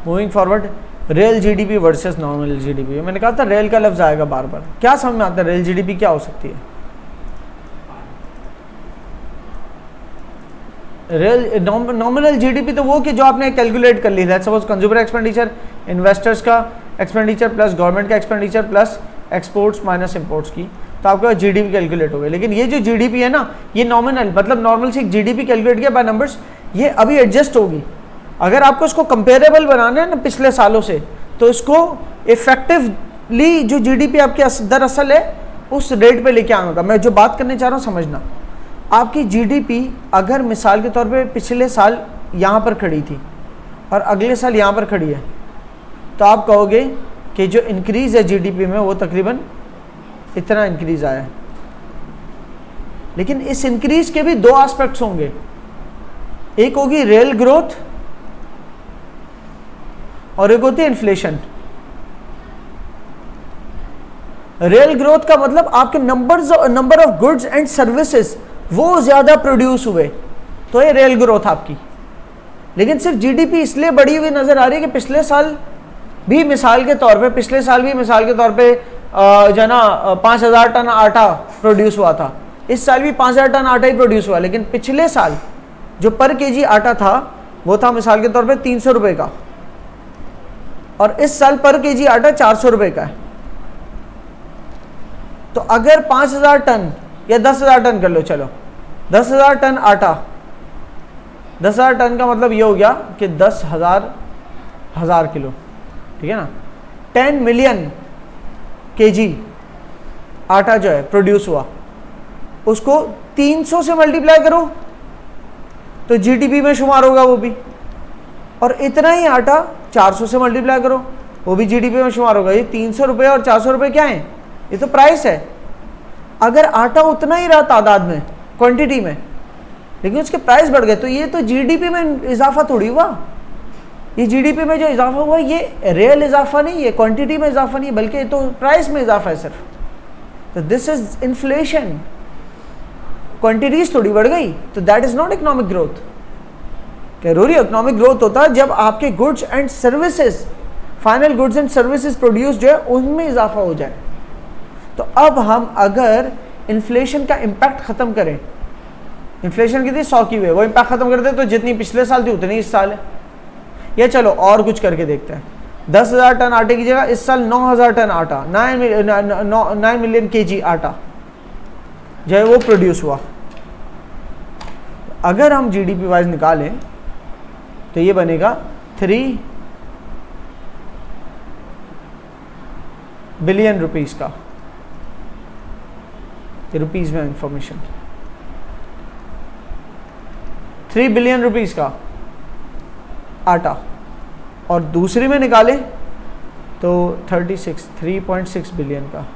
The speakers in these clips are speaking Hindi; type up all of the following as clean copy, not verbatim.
Moving forward, real GDP versus nominal GDP. मैंने कहा था रियल का लफ्ज आएगा बार बार, क्या समझ में आता है रियल जीडीपी क्या हो सकती है? रियल नॉमिनल जीडीपी तो वो कि जो आपने कैलकुलेट कर ली है, सपोज कंज्यूमर एक्सपेंडिचर, इन्वेस्टर्स का एक्सपेंडिचर प्लस गवर्नमेंट का expenditure plus exports minus imports की, तो आपका जीडीपी कैलकुलेट हो गया। लेकिन ये जो जीडीपी है ना, ये नॉमिनल मतलब नॉर्मल से जीडीपी कैलकुलेट किया बाय नंबर्स, ये अभी एडजस्ट होगी। अगर आपको इसको कंपेरेबल बनाना है ना पिछले सालों से, तो इसको इफेक्टिवली जो जीडीपी आपकी दरअसल है उस रेट पे लेके आना होगा। मैं जो बात करने चाह रहा हूँ समझना, आपकी जीडीपी अगर मिसाल के तौर पे पिछले साल यहाँ पर खड़ी थी और अगले साल यहाँ पर खड़ी है, तो आप कहोगे कि जो इंक्रीज़ है जीडीपी में वो तकरीबन इतना इंक्रीज़ आया है। लेकिन इस इंक्रीज़ के भी दो एस्पेक्ट्स होंगे, एक होगी रियल ग्रोथ और एक होती है इन्फ्लेशन। रियल ग्रोथ का मतलब आपके number of goods and services वो ज्यादा प्रोड्यूस हुए, तो ये रियल ग्रोथ आपकी। लेकिन सिर्फ जीडीपी इसलिए बढ़ी हुई नजर आ रही है कि पिछले साल भी मिसाल के तौर पे जो है ना 5,000 टन आटा प्रोड्यूस हुआ था, इस साल भी 5,000 टन आटा ही प्रोड्यूस हुआ। लेकिन पिछले साल जो पर केजी आटा था वो था मिसाल के तौर पे 300 रुपए का, और इस साल पर केजी आटा 400 रुपए का है। तो अगर 5,000 टन या 10,000 टन कर लो, चलो 10,000 टन आटा, 10,000 टन का मतलब ये हो गया कि 10,000 किलो, ठीक है ना। 10 मिलियन केजी आटा जो है प्रोड्यूस हुआ, उसको 300 से मल्टीप्लाई करो तो जीडीपी में शुमार होगा वो भी, और इतना ही आटा 400 से मल्टीप्लाई करो वो भी जीडीपी में शुमार होगा। ये 300 रुपये और 400 रुपये क्या है? ये तो प्राइस है। अगर आटा उतना ही रहा तादाद में, क्वांटिटी में, लेकिन उसके प्राइस बढ़ गए, तो ये तो जीडीपी में इजाफा थोड़ी हुआ। ये जीडीपी में जो इजाफा हुआ ये रियल इजाफा नहीं है, क्वांटिटी में इजाफा नहीं है, बल्कि तो प्राइस में इजाफा है सिर्फ। तो दिस इज इन्फ्लेशन, क्वांटिटीज थोड़ी बढ़ गई, तो that is not economic growth. जरूरी इकोनॉमिक ग्रोथ होता है जब आपके goods and services, final goods and services produce जो है उनमें इजाफा हो जाए। तो अब हम अगर इन्फ्लेशन का इम्पैक्ट खत्म करें, इन्फ्लेशन कितनी 100 की हुई है, वो इम्पैक्ट खत्म करते तो जितनी पिछले साल थी उतनी इस साल है। या चलो और कुछ करके देखते हैं, 10,000 टन आटे की जगह इस साल 9,000 टन आटा, 9 मिलियन केजी आटा जो है वो प्रोड्यूस हुआ। अगर हम जीडीपी वाइज निकालें तो ये बनेगा 3 बिलियन रुपीस का, रुपीस में इंफॉर्मेशन 3 बिलियन रुपीस का आटा, और दूसरी में निकालें तो 3.6 बिलियन का।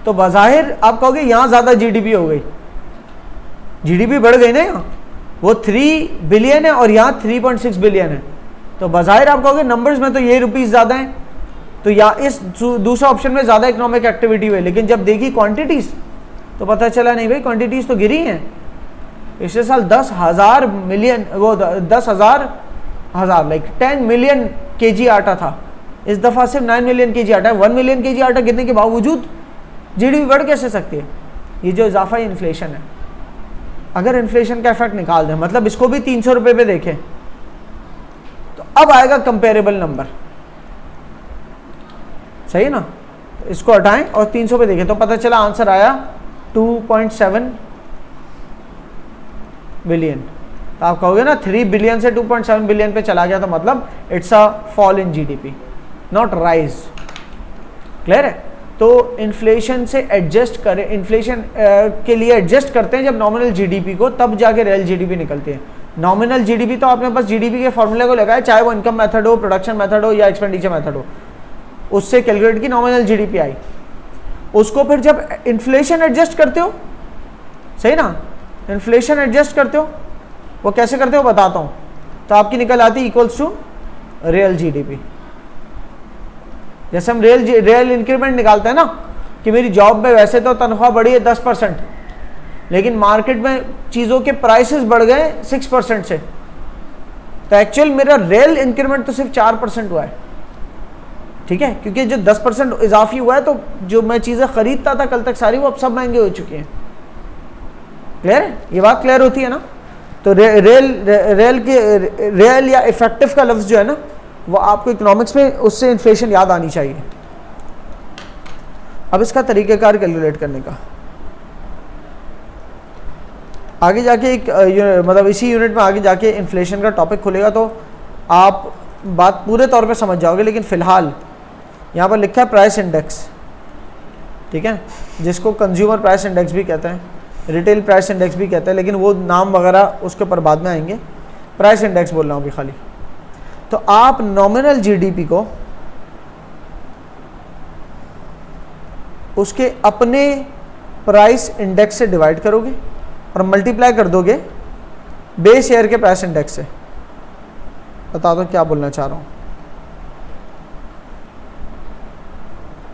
तो बाज़ाहिर आप कहोगे यहां ज्यादा जीडीपी हो गई, जीडीपी बढ़ गई ना, यहाँ वो 3 बिलियन है और यहाँ 3.6 बिलियन है, तो बाज़ाहिर आप कहोगे नंबर्स में तो ये रुपीस ज्यादा हैं, तो या इस दूसरा ऑप्शन में ज्यादा इकोनॉमिक एक्टिविटी हुई। लेकिन जब देखी क्वांटिटीज तो पता चला नहीं भाई, क्वांटिटीज तो गिरी हैं। पिछले साल 10,000 मिलियन, वो 10,000 लाइक 10 मिलियन केजी आटा था, इस दफा सिर्फ 9 मिलियन केजी आटा है। 1 मिलियन केजी आटा गिरने के बावजूद जीडीपी बढ़ कैसे सकती है? ये जो इजाफा इन्फ्लेशन है। अगर इन्फ्लेशन का इफेक्ट निकाल दें, मतलब इसको भी 300 रुपये पे देखें, तो अब आएगा कंपेरेबल नंबर, सही है ना। तो इसको हटाएं और 300 पे देखें तो पता चला आंसर आया 2.7 बिलियन। तो आप कहोगे ना 3 बिलियन से 2.7 बिलियन पे चला गया, तो मतलब it's a fall in GDP, not rise. Clear है? तो इन्फ्लेशन से एडजस्ट करें, इन्फ्लेशन के लिए एडजस्ट करते हैं जब नॉमिनल जीडीपी को, तब जाके रियल जीडीपी निकलती है। नॉमिनल जीडीपी तो आपने बस जीडीपी के फॉर्मूले को लगाया, चाहे वो इनकम मेथड हो, प्रोडक्शन मेथड हो या एक्सपेंडिचर मेथड हो, उससे कैलकुलेट की नॉमिनल जीडीपी आई। उसको फिर जब इन्फ्लेशन एडजस्ट करते हो, सही ना, इन्फ्लेशन एडजस्ट करते हो, वो कैसे करते हो बताता हूं। तो आपकी निकल आती इक्वल्स टू रियल जीडीपी। जैसे हम रियल इंक्रीमेंट निकालते हैं ना, कि मेरी जॉब में वैसे तो तनख्वाह बढ़ी है 10%, लेकिन मार्केट में चीज़ों के प्राइसेस बढ़ गए 6% से, तो एक्चुअल मेरा रियल इंक्रीमेंट तो सिर्फ 4% हुआ है, ठीक है, क्योंकि जो 10% इजाफी हुआ है तो जो मैं चीज़ें खरीदता था कल तक सारी वो अब सब महंगे हो चुकी हैं। क्लियर है, ये बात क्लियर होती है ना। तो रियल या इफेक्टिव का लफ्ज़ जो है ना वो आपको इकोनॉमिक्स में उससे इन्फ्लेशन याद आनी चाहिए। अब इसका तरीक़ेकार कैलकुलेट करने का, आगे जाके एक मतलब इसी यूनिट में आगे जाके इन्फ्लेशन का टॉपिक खुलेगा तो आप बात पूरे तौर पे समझ जाओगे, लेकिन फ़िलहाल यहाँ पर लिखा है प्राइस इंडेक्स, ठीक है, जिसको कंज्यूमर प्राइस इंडेक्स भी कहते हैं, रिटेल प्राइस इंडेक्स भी कहते हैं, लेकिन वो नाम वगैरह उसके ऊपर बाद में आएंगे। प्राइस इंडेक्स बोल रहा हूँ अभी खाली। तो आप नॉमिनल जीडीपी को उसके अपने प्राइस इंडेक्स से डिवाइड करोगे और मल्टीप्लाई कर दोगे बेस ईयर के प्राइस इंडेक्स से। बता दो क्या बोलना चाह रहा हूँ,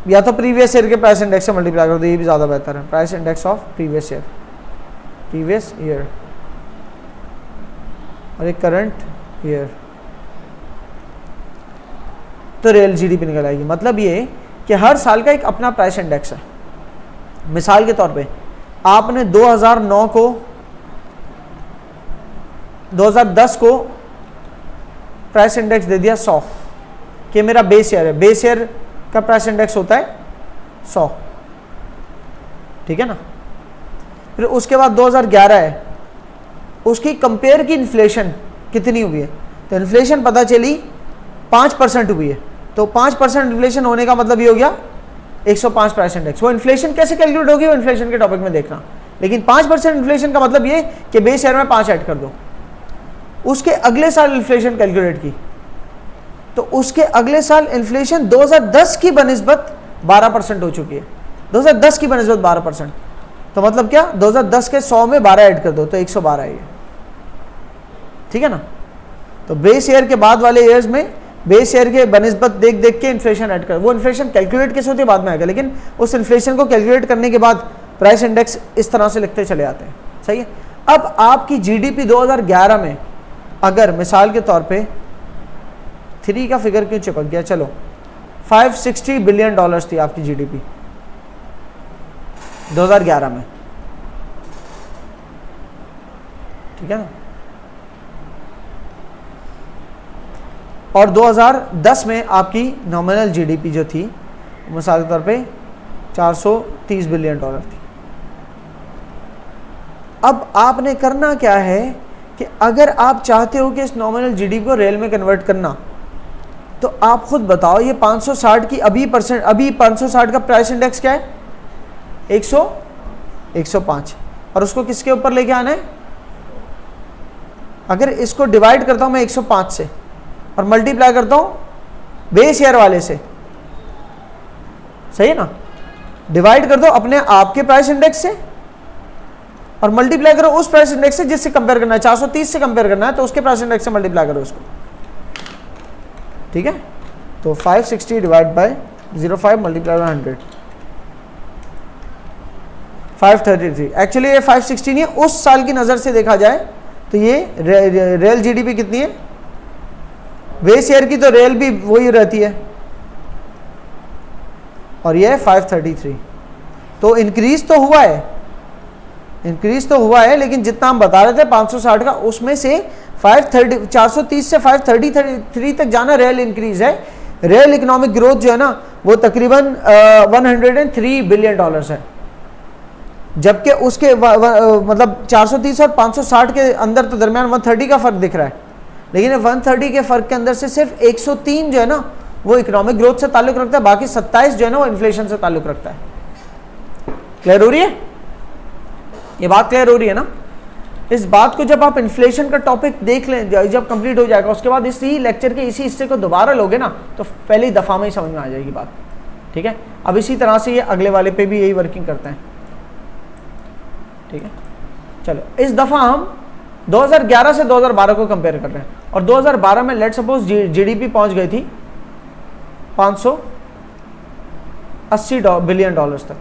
या तो प्रीवियस ईयर के प्राइस इंडेक्स से मल्टीप्लाई कर दो, ये भी ज़्यादा बेहतर है। Price index of previous year और एक करंट ईयर, तो रियल जीडीपी निकल आएगी। मतलब ये कि हर साल का एक अपना प्राइस इंडेक्स है। मिसाल के तौर पे आपने 2010 को प्राइस इंडेक्स दे दिया 100 कि मेरा बेस ईयर है, बेस ईयर का प्राइस इंडेक्स होता है 100, ठीक है ना। फिर उसके बाद 2011 है, उसकी कंपेयर की इन्फ्लेशन कितनी हुई है, तो इन्फ्लेशन पता चली 5% हुई है, तो 5% इन्फ्लेशन होने का मतलब ये हो गया 105 प्राइस इंडेक्स। वो इन्फ्लेशन कैसे कैलकुलेट होगी वो इन्फ्लेशन के टॉपिक में देखना, लेकिन 5% इन्फ्लेशन का मतलब ये कि बेस ईयर में 5 ऐड कर दो। उसके अगले साल इन्फ्लेशन कैलकुलेट की तो उसके अगले साल इन्फ्लेशन 2010 की बनिस्बत 12% हो चुकी है। 2010 की बनिस्बत 12%, तो मतलब क्या, 2010 के 100 में 12 ऐड कर दो तो 112 है ये, ठीक है ना। तो बेस ईयर के बाद वाले ईयर्स में बेस ईयर के बनिस्बत देख देख के इन्फ्लेशन ऐड कर, वो इन्फ्लेशन कैलकुलेट कैसे होती है बाद में आएगा, लेकिन उस इन्फ्लेशन को कैलकुलेट करने के बाद प्राइस इंडेक्स इस तरह से लिखते चले आते हैं, सही है। अब आपकी जीडीपी 2011 में अगर मिसाल के तौर पे 3 का फिगर क्यों चिपक गया, चलो 560 बिलियन डॉलर्स थी आपकी जीडीपी 2011 में, ठीक है ना। और 2010 में आपकी नॉमिनल जीडीपी जो थी मिसाल के तौर पे 430 बिलियन डॉलर थी। अब आपने करना क्या है कि अगर आप चाहते हो कि इस नॉमिनल जीडीपी को रियल में कन्वर्ट करना, तो आप खुद बताओ ये 560 की अभी 560 का प्राइस इंडेक्स क्या है, 105, और उसको किसके ऊपर लेके आना है, अगर इसको डिवाइड करता हूं मैं 105 से और मल्टीप्लाई करता हूं बेस ईयर वाले से, सही है ना। डिवाइड कर दो अपने आपके प्राइस इंडेक्स से और मल्टीप्लाई करो उस प्राइस इंडेक्स से जिससे कंपेयर करना है, 430 से कंपेयर करना है तो उसके प्राइस इंडेक्स से मल्टीप्लाई करो उसको, ठीक है। तो 560 divide by 05 multiply by 100, 533। Actually ये 560 नहीं है, उस साल की नज़र से देखा जाए तो ये रियल जीडीपी कितनी है, बेस ईयर की तो रियल भी वही रहती है, और ये 533। तो इंक्रीज तो हुआ है, लेकिन जितना हम बता रहे थे 560 का, उसमें से 430 से 533 तक जाना रियल इंक्रीज है। रियल इकोनॉमिक ग्रोथ जो है ना वो तकरीबन 103 बिलियन डॉलर्स है, जबकि उसके मतलब 430 और 560 के अंदर तो दरमियान 130 का फर्क दिख रहा है, लेकिन 130 के फर्क के अंदर से सिर्फ 103 जो है ना वो इकोनॉमिक ग्रोथ से ताल्लुक रखता है, बाकी 27 जो है ना वो इन्फ्लेशन से ताल्लुक रखता है। क्लियर हो रही है ये बात, क्लियर हो रही है ना। इस बात को जब आप इन्फ्लेशन का टॉपिक देख लें, जब कंप्लीट हो जाएगा उसके बाद इसी लेक्चर के इसी हिस्से को दोबारा लोगे ना तो पहली दफ़ा में ही समझ में आ जाएगी बात, ठीक है। अब इसी तरह से ये अगले वाले पे भी यही वर्किंग करते हैं, ठीक है। चलो इस दफ़ा हम 2011 से 2012 को कंपेयर कर रहे हैं, और 2012 में लेट सपोज जीडीपी पहुंच गई थी 580 बिलियन डॉलर्स तक,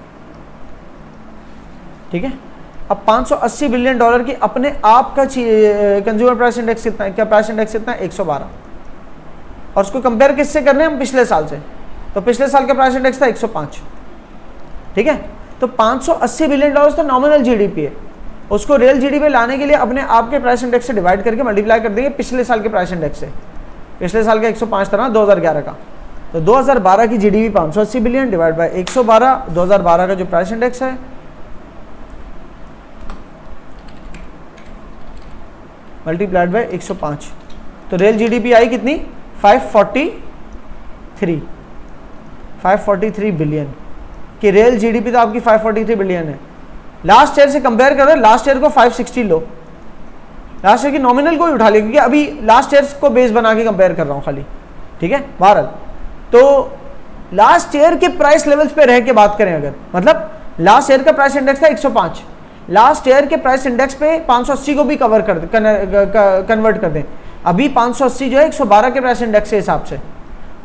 ठीक है। अब 580 बिलियन डॉलर की अपने आप का कंज्यूमर प्राइस इंडेक्स कितना है, क्या प्राइस इंडेक्स कितना है, 112, और उसको कंपेयर किससे करने हम, पिछले साल से, तो पिछले साल का प्राइस इंडेक्स था 105, ठीक है। तो 580 बिलियन डॉलर तो नॉमिनल जीडीपी है, उसको रियल जीडीपी लाने के लिए अपने आप के प्राइस इंडेक्स से डिवाइड करके मल्टीप्लाई कर देंगे पिछले साल के प्राइस इंडेक्स से। पिछले साल का 105 था ना 2011 का, तो 2012 की जीडीपी 580 बिलियन डिवाइड बाय 112, 2012 का जो प्राइस इंडेक्स है मल्टीप्लाइड बाय 105, तो रियल जीडीपी आई कितनी, 543 बिलियन की रियल जीडीपी, तो आपकी 543 बिलियन है। लास्ट ईयर से कंपेयर करो, लास्ट ईयर को 560 लो, लास्ट ईयर की नॉमिनल को ही उठा लिया, क्योंकि अभी लास्ट ईयर को बेस बना के कंपेयर कर रहा हूं खाली, ठीक है। बहरहाल तो लास्ट ईयर के प्राइस लेवल्स पे रह के बात करें अगर, मतलब लास्ट ईयर का प्राइस इंडेक्स था 105, लास्ट ईयर के प्राइस इंडेक्स पे 580 को भी कवर कर कन्वर्ट कर दें, अभी 580 जो है 112 के प्राइस इंडेक्स के हिसाब से,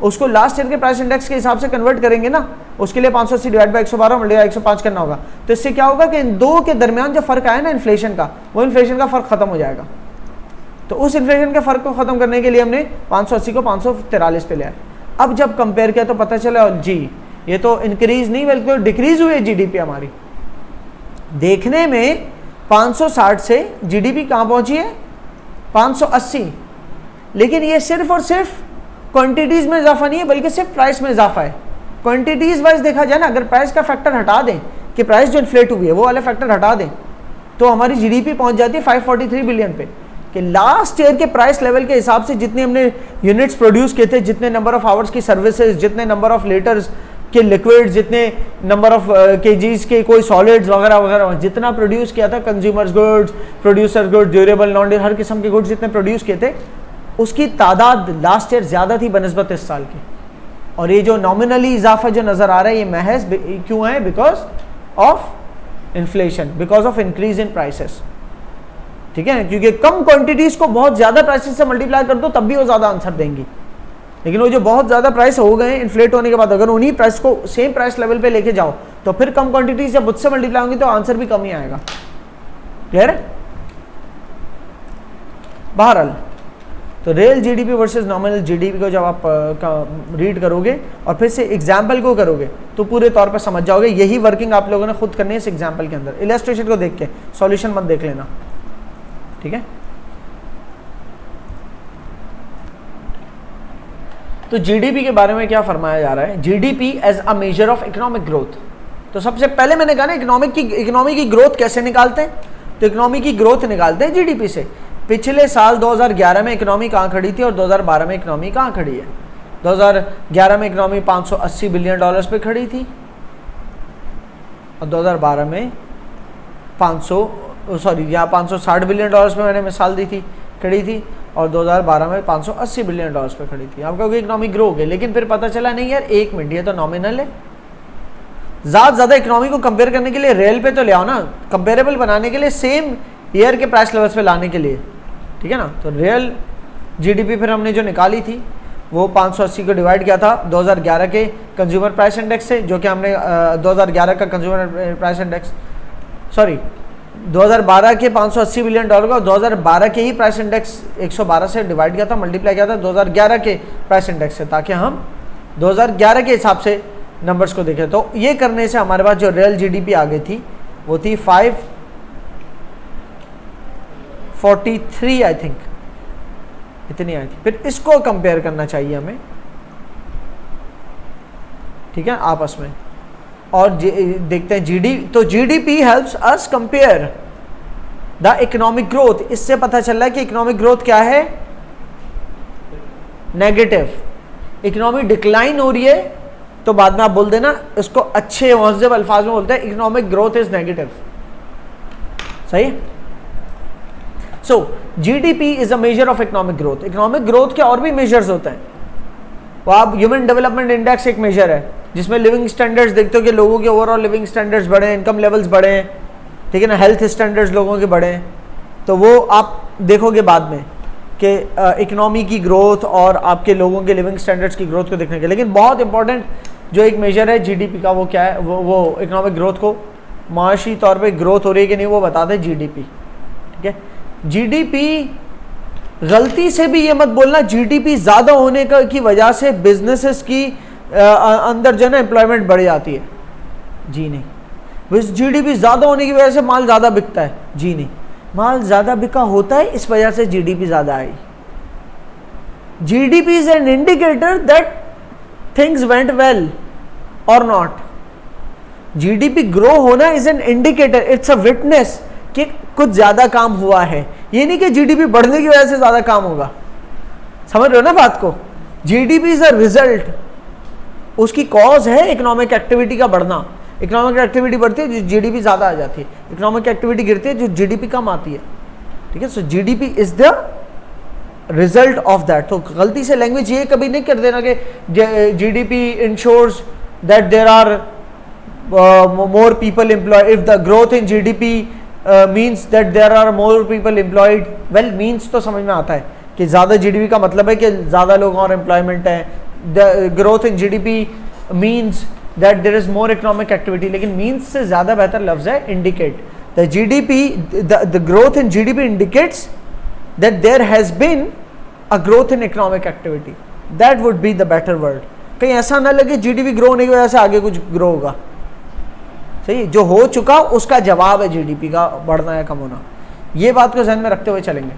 उसको लास्ट ईयर के प्राइस इंडेक्स के हिसाब से कन्वर्ट करेंगे ना, उसके लिए 580 डिवाइड बाय 112 मल्टीप्लाई 105 करना होगा। तो इससे क्या होगा कि इन दो के दरमियान जो फर्क आया ना इन्फ्लेशन का, वो इन्फ्लेशन का फर्क खत्म हो जाएगा। तो उस इन्फ्लेशन के फर्क को खत्म करने के लिए हमने 580 को 543 पे लिया। अब जब कंपेयर किया तो पता चला जी ये तो इंक्रीज नहीं बल्कि डिक्रीज हुई है जीडीपी हमारी। देखने में 560 से जीडीपी कहाँ पहुंची है 580, लेकिन ये सिर्फ और सिर्फ क्वांटिटीज में इजाफा नहीं है बल्कि सिर्फ प्राइस में इजाफा है। क्वांटिटीज वाइज देखा जाए ना, अगर प्राइस का फैक्टर हटा दें कि प्राइस जो इन्फ्लेट हुई है वो वाले फैक्टर हटा दें तो हमारी जीडीपी पहुंच जाती है 543 बिलियन पे। कि लास्ट ईयर के प्राइस लेवल के हिसाब से जितने हमने यूनिट्स प्रोड्यूस किए थे, जितने नंबर ऑफ आवर्स की सर्विसेज, जितने नंबर ऑफ लीटर्स के लिक्विड, जितने नंबर ऑफ केजीज के कोई सॉलिड्स वगैरह वगैरह, जितना प्रोड्यूस किया था consumers goods, producer goods, durable non durable, हर किस्म के गुड्स जितने प्रोड्यूस किए थे उसकी तादाद लास्ट ईयर ज़्यादा थी बनस्बत इस साल की। और ये जो नॉमिनली इजाफा जो नज़र आ रहा है ये महज क्यों है, because of inflation, because of increase in prices, ठीक है। क्योंकि कम क्वांटिटीज को बहुत ज़्यादा प्राइसेस से मल्टीप्लाई कर दो तब भी वो ज़्यादा आंसर देंगी, लेकिन वो जो बहुत ज़्यादा प्राइस हो गए इन्फ्लेट होने के बाद अगर उन्हीं प्राइस को सेम प्राइस लेवल पे लेके जाओ तो फिर कम क्वांटिटीज जब मुझसे मल्टीप्लाई होंगी तो आंसर भी कम ही आएगा। क्लियर है? बहरहाल तो real GDP versus nominal GDP को जब आप रीड करोगे और फिर से एग्जाम्पल को करोगे तो पूरे तौर पर समझ जाओगे। यही वर्किंग आप लोगों ने खुद करनी है इस एग्जाम्पल के अंदर, इलस्ट्रेशन को देख के, सॉल्यूशन मत देख लेना, ठीक है। तो जीडीपी के बारे में क्या फरमाया जा रहा है, GDP as a measure of economic growth. तो सबसे पहले मैंने कहा ना इकोनॉमी की ग्रोथ कैसे निकालते हैं, तो इकोनॉमी की ग्रोथ निकालते हैं जीडीपी से। पिछले साल 2011 में इकोनॉमी कहाँ खड़ी थी और 2012 में इकोनॉमी कहाँ खड़ी है। 2011 में इकोनॉमी 580 बिलियन डॉलर्स पे खड़ी थी और 2012 में 560 बिलियन डॉलर्स पे मैंने मिसाल दी थी खड़ी थी, और 2012 में 580 बिलियन डॉलर्स पे खड़ी थी। आप कहोगे इकोनॉमी ग्रो हो गई, लेकिन फिर पता चला नहीं यार, एक मिनट, ये तो नॉमिनल है। ज़्यादा इकोनॉमी को कंपेयर करने के लिए रियल पे तो ले आओ ना, कंपेरेबल बनाने के लिए, सेम ईयर के प्राइस लेवल्स पे लाने के लिए, ठीक है ना। तो रियल जीडीपी फिर हमने जो निकाली थी वो 580 को डिवाइड किया था 2011 के कंज्यूमर प्राइस इंडेक्स से, जो कि हमने 2011 का कंज्यूमर प्राइस इंडेक्स 2012 के 580 बिलियन डॉलर का 2012 के ही प्राइस इंडेक्स 112 से डिवाइड किया था, मल्टीप्लाई किया था 2011 के प्राइस इंडेक्स से, ताकि हम 2011 के हिसाब से नंबर्स को देखें। तो ये करने से हमारे पास जो रियल जीडीपी आ गई थी वो थी 543 आई थिंक, इतनी आई थी। फिर इसको कंपेयर करना चाहिए हमें, ठीक है, आपस में, और देखते हैं GDP helps us compare the economic growth. इससे पता चल रहा है कि इकोनॉमिक ग्रोथ क्या है, नेगेटिव। इकोनॉमी डिक्लाइन हो रही है तो बाद में आप बोल देना, इसको अच्छे मुहज़्ज़ब अल्फाज में बोलते हैं इकोनॉमिक ग्रोथ इज नेगेटिव, सही है। So GDP is a measure of economic growth. Economic growth के और भी मेजर्स होते हैं, वो आप ह्यूमन डेवलपमेंट इंडेक्स एक मेजर है जिसमें लिविंग स्टैंडर्ड्स देखते हो कि लोगों के ओवरऑल लिविंग स्टैंडर्ड्स बढ़े, इनकम लेवल्स बढ़े, ठीक है ना, हेल्थ स्टैंडर्ड्स लोगों के बढ़े, तो वो आप देखोगे बाद में कि इकोनॉमी की ग्रोथ और आपके लोगों के लिविंग स्टैंडर्ड्स की ग्रोथ को देखने के। लेकिन बहुत इंपॉर्टेंट जो एक मेजर है जीडीपी का वो क्या है, वो इकोनॉमिक ग्रोथ को माशी तौर पे ग्रोथ हो रही है कि नहीं वो बताते हैं जीडीपी। ठीक है, जीडीपी गलती से भी ये मत बोलना जीडीपी ज्यादा होने का की वजह से बिजनेसेस की अंदर जो है ना एम्प्लॉयमेंट बढ़ जाती है, जी नहीं। जीडीपी ज्यादा होने की वजह से माल ज्यादा बिकता है, जी नहीं। माल ज्यादा बिका होता है इस वजह से जीडीपी ज्यादा आई। GDP is an indicator that things went well or not. GDP grow होना is an indicator, it's a witness कि कुछ ज्यादा काम हुआ है। ये नहीं कि जीडीपी बढ़ने की वजह से ज्यादा काम होगा, समझ रहे हो ना बात को। जीडीपी इज अ रिजल्ट, उसकी कॉज है इकोनॉमिक एक्टिविटी का बढ़ना। इकोनॉमिक एक्टिविटी बढ़ती है जीडीपी ज्यादा आ जाती है, इकोनॉमिक एक्टिविटी गिरती है जो जीडीपी कम आती है। ठीक है, so GDP is the result of that. तो गलती से लैंग्वेज ये कभी नहीं कर देना कि GDP ensures that there are more people employed, if the growth in GDP means that there are more people employed. Well, means तो समझ में आता है कि ज्यादा जीडीपी का मतलब है कि ज्यादा लोग और एम्प्लॉयमेंट है। The growth in GDP means that there is more economic activity, लेकिन मीन्स से ज्यादा बेहतर लफ्ज है indicate. The GDP, the growth in GDP indicates that there has been a growth in economic activity. That would be the better word. कहीं ऐसा ना लगे जीडीपी ग्रो होने की वजह से आगे कुछ ग्रो होगा। सही, जो हो चुका उसका जवाब है जीडीपी का बढ़ना या कम होना। ये बात को ध्यान में रखते हुए चलेंगे।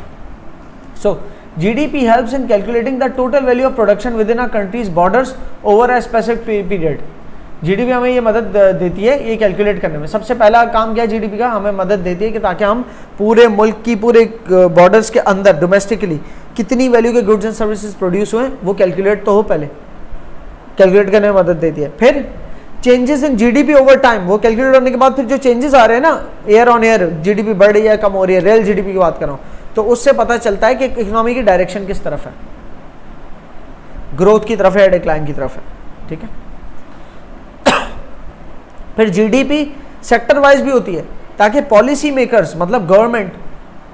So GDP helps in calculating the total value of production within a country's borders over a specific period. GDP हमें ये मदद देती है ये कैलकुलेट करने में। सबसे पहला काम क्या है जीडीपी का, हमें मदद देती है कि ताकि हम पूरे मुल्क की पूरे बॉर्डर्स के अंदर डोमेस्टिकली कितनी वैल्यू के गुड्स एंड सर्विसेज प्रोड्यूस हुए वो कैलकुलेट तो हो, पहले कैलकुलेट करने में मदद देती है। फिर changes in GDP over time, वो कैलकुलेट होने के बाद फिर जो चेंजेस आ रहे हैं ना ईयर ऑन ईयर, जीडीपी बढ़ रही है कम हो रही है, रियल जीडीपी की बात कर रहा हूँ, तो उससे पता चलता है कि इकोनॉमी की डायरेक्शन किस तरफ है, ग्रोथ की तरफ है या डिक्लाइन की तरफ है। ठीक है, फिर जीडीपी सेक्टर वाइज भी होती है ताकि पॉलिसी मेकर्स मतलब गवर्नमेंट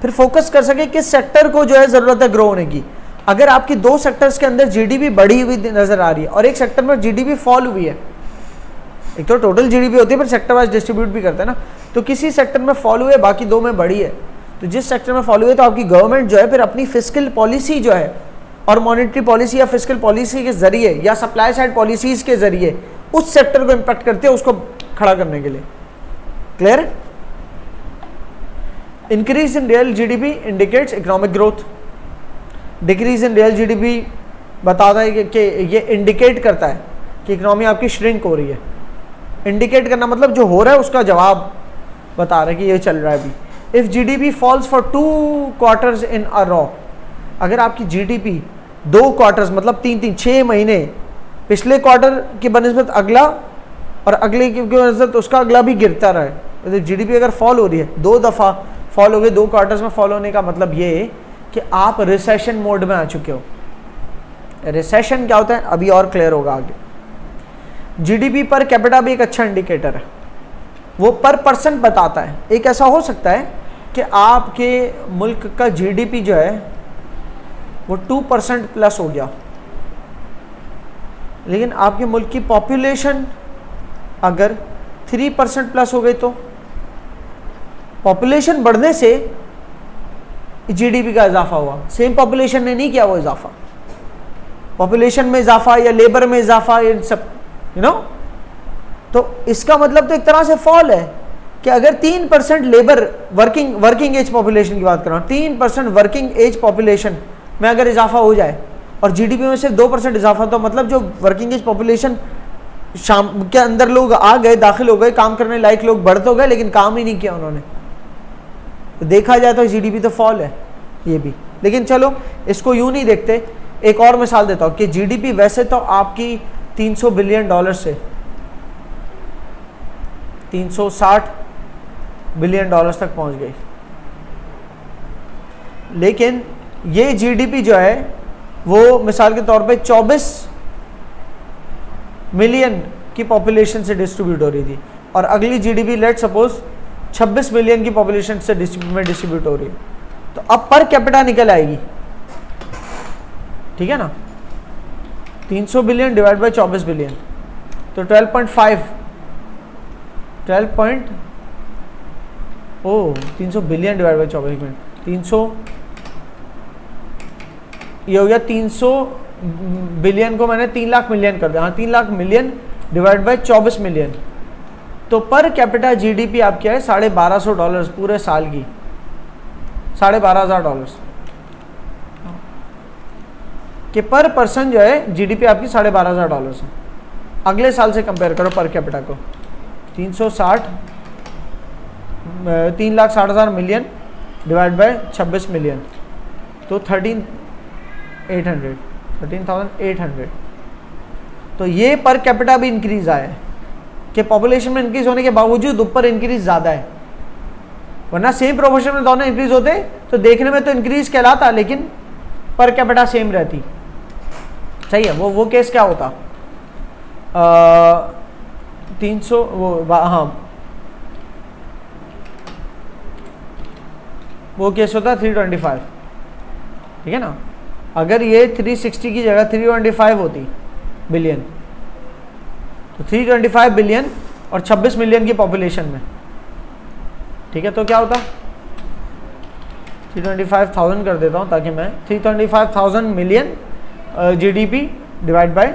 फिर फोकस कर सके किस सेक्टर को जो है जरूरत है ग्रो होने की। अगर आपकी दो सेक्टर्स के अंदर जीडीपी बढ़ी हुई नजर आ रही है और एक सेक्टर में जीडीपी फॉल हुई है, एक तो टोटल जीडीपी होती है फिर सेक्टर वाइज डिस्ट्रीब्यूट भी करते हैं ना, तो किसी सेक्टर में फॉल हुए बाकी दो में बढ़ी है, तो जिस सेक्टर में फॉल हुए तो आपकी गवर्नमेंट जो है फिर अपनी फिस्कल पॉलिसी जो है और मॉनेटरी पॉलिसी या फिस्कल पॉलिसी के जरिए या सप्लाई साइड पॉलिसीज के जरिए उस सेक्टर को इंपैक्ट करते हैं उसको खड़ा करने के लिए। Clear? Increase in real GDP indicates economic growth, decrease in real GDP बताता है कि ये इंडिकेट करता है कि इकोनॉमी आपकी श्रिंक हो रही है। इंडिकेट करना मतलब जो हो रहा है उसका जवाब बता रहा है कि ये चल रहा है अभी। If GDP falls for 2 quarters in a row, अगर आपकी जीडीपी 2 क्वार्टर्स मतलब 6 महीने पिछले क्वार्टर की बनिस्बत अगला और अगले की बनिस्बत उसका अगला भी गिरता रहा है, तो जीडीपी अगर फॉल हो रही है 2 दफ़ा फॉल हो गई 2 क्वार्टर्स में फॉल होने का मतलब ये है कि आप रिसेशन मोड में आ चुके हो। रिसेशन क्या होता है अभी और क्लियर होगा आगे। जीडीपी पर कैपिटा भी एक अच्छा इंडिकेटर है, वो पर पर्सन बताता है। एक ऐसा हो सकता है कि आपके मुल्क का जीडीपी जो है वो 2% प्लस हो गया, लेकिन आपके मुल्क की पॉपुलेशन अगर 3% प्लस हो गई, तो पॉपुलेशन बढ़ने से जीडीपी का इजाफा हुआ, सेम पॉपुलेशन ने नहीं किया वो इजाफा। पॉपुलेशन में इजाफा या लेबर में इजाफा, ये सब तो इसका मतलब तो एक तरह से फॉल है कि अगर 3% लेबर वर्किंग एज पॉपुलेशन की बात कर रहा हूँ, 3% वर्किंग एज पॉपुलेशन में अगर इजाफा हो जाए और जीडीपी में सिर्फ 2% इजाफा, तो मतलब जो वर्किंग एज पॉपुलेशन शाम के अंदर लोग आ गए, दाखिल हो गए, काम करने लायक लोग बढ़ तो गए लेकिन काम ही नहीं किया उन्होंने, तो देखा जाए तो जीडीपी तो फॉल है ये भी। लेकिन चलो इसको यूं नहीं देखते, एक और मिसाल देता हूं कि जीडीपी वैसे तो आपकी $300 बिलियन से 360 बिलियन तक पहुंच गई, लेकिन ये जीडीपी जो है वो मिसाल के तौर पे 24 मिलियन की पॉपुलेशन से डिस्ट्रीब्यूट हो रही थी और अगली जीडीपी लेट सपोज 26 मिलियन की पॉपुलेशन से डिस्ट्रीब्यूट हो रही है, तो अब पर कैपिटा निकल आएगी। ठीक है ना, 300 बिलियन डिवाइड बाय 24 बिलियन तो 12.5 ओ 300 बिलियन डिवाइड बाई 24 मिनट, 300 ये हो गया 300 बिलियन को मैंने 3 लाख मिलियन कर दिया, हाँ 3 lakh million divide by 24 million, तो पर कैपिटा जीडीपी आपकी है $1250 पूरे साल की, $12,500 कि पर पर्सन जो है जीडीपी आपकी $12,500 है। अगले साल से कंपेयर करो पर कैपिटा को, 3,60,000 मिलियन डिवाइड बाय 26 मिलियन, तो 13,800। तो ये पर कैपिटा भी इंक्रीज आया है कि पॉपुलेशन में इंक्रीज होने के बावजूद ऊपर इंक्रीज ज़्यादा है, वरना सेम प्रोपोर्शन में दोनों इंक्रीज होते तो देखने में तो इंक्रीज कहलाता लेकिन पर कैपिटा सेम रहती। सही है, वो केस क्या होता, 300 हाँ वो केस होता 325, ठीक है ना। अगर ये 360 की जगह 325 होती बिलियन, तो 325 बिलियन और 26 मिलियन की पॉपुलेशन में, ठीक है, तो क्या होता 325,000 कर देता हूँ ताकि मैं 325,000 million GDP divide by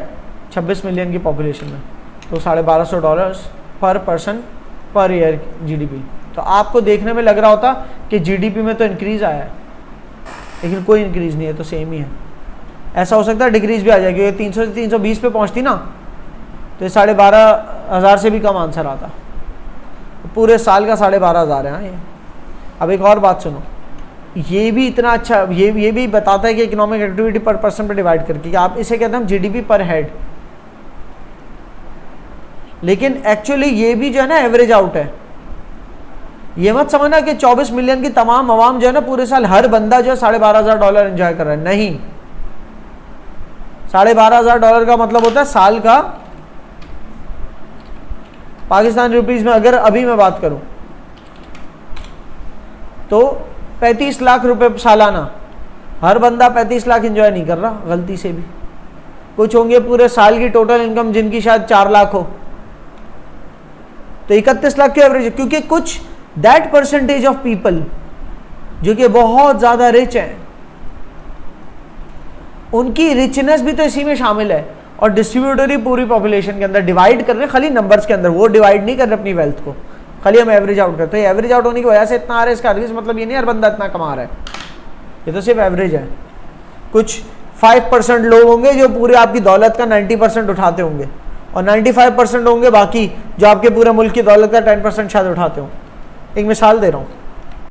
26 million की पॉपुलेशन में, तो $1250 पर पर्सन पर ईयर जीडीपी। तो आपको देखने में लग रहा होता कि जीडीपी में तो इंक्रीज आया है, लेकिन कोई इंक्रीज नहीं है, तो सेम ही है। ऐसा हो सकता है डिक्रीज भी आ जाएगी, ये 300 से 320 पे पहुंचती ना, तो ये 12,500 से भी कम आंसर आता, तो पूरे साल का 12,500 है। हाँ ये अब एक और बात सुनो, ये भी इतना अच्छा, ये भी बताता है कि इकोनॉमिक एक्टिविटी पर पर्सन पे डिवाइड करके, कि आप इसे कहते हैं जीडीपी पर हेड, लेकिन एक्चुअली ये भी जो है ना एवरेज आउट है। ये मत समझना कि 24 मिलियन की तमाम आवाम जो है ना पूरे साल हर बंदा जो है $12,500 एंजॉय कर रहा है, नहीं। $12,500 का मतलब होता है साल का, पाकिस्तानी रुपीज में अगर अभी मैं बात करूं तो 35 लाख रुपए सालाना। हर बंदा 35 लाख एंजॉय नहीं कर रहा गलती से भी, कुछ होंगे पूरे साल की टोटल इनकम जिनकी शायद 4 लाख हो, तो 31 लाख के एवरेज, क्योंकि कुछ दैट परसेंटेज ऑफ पीपल जो कि बहुत ज्यादा रिच हैं, उनकी रिचनेस भी तो इसी में शामिल है, और डिस्ट्रीब्यूटरी पूरी पॉपुलेशन के अंदर डिवाइड कर रहे हैं खाली नंबर्स के अंदर, वो डिवाइड नहीं कर रहे अपनी वेल्थ को, खाली हम एवरेज आउट करते हैं। एवरेज आउट होने की वजह से इतना आ रहा है, इसका मतलब ये नहीं हर बंदा इतना कमा रहा है, ये तो सिर्फ एवरेज है। कुछ 5% लोग होंगे जो पूरे आपकी दौलत का 90% उठाते होंगे, और 95% होंगे बाकी जो आपके पूरे मुल्क की दौलत का 10% शायद उठाते हो। एक मिसाल दे रहा हूँ,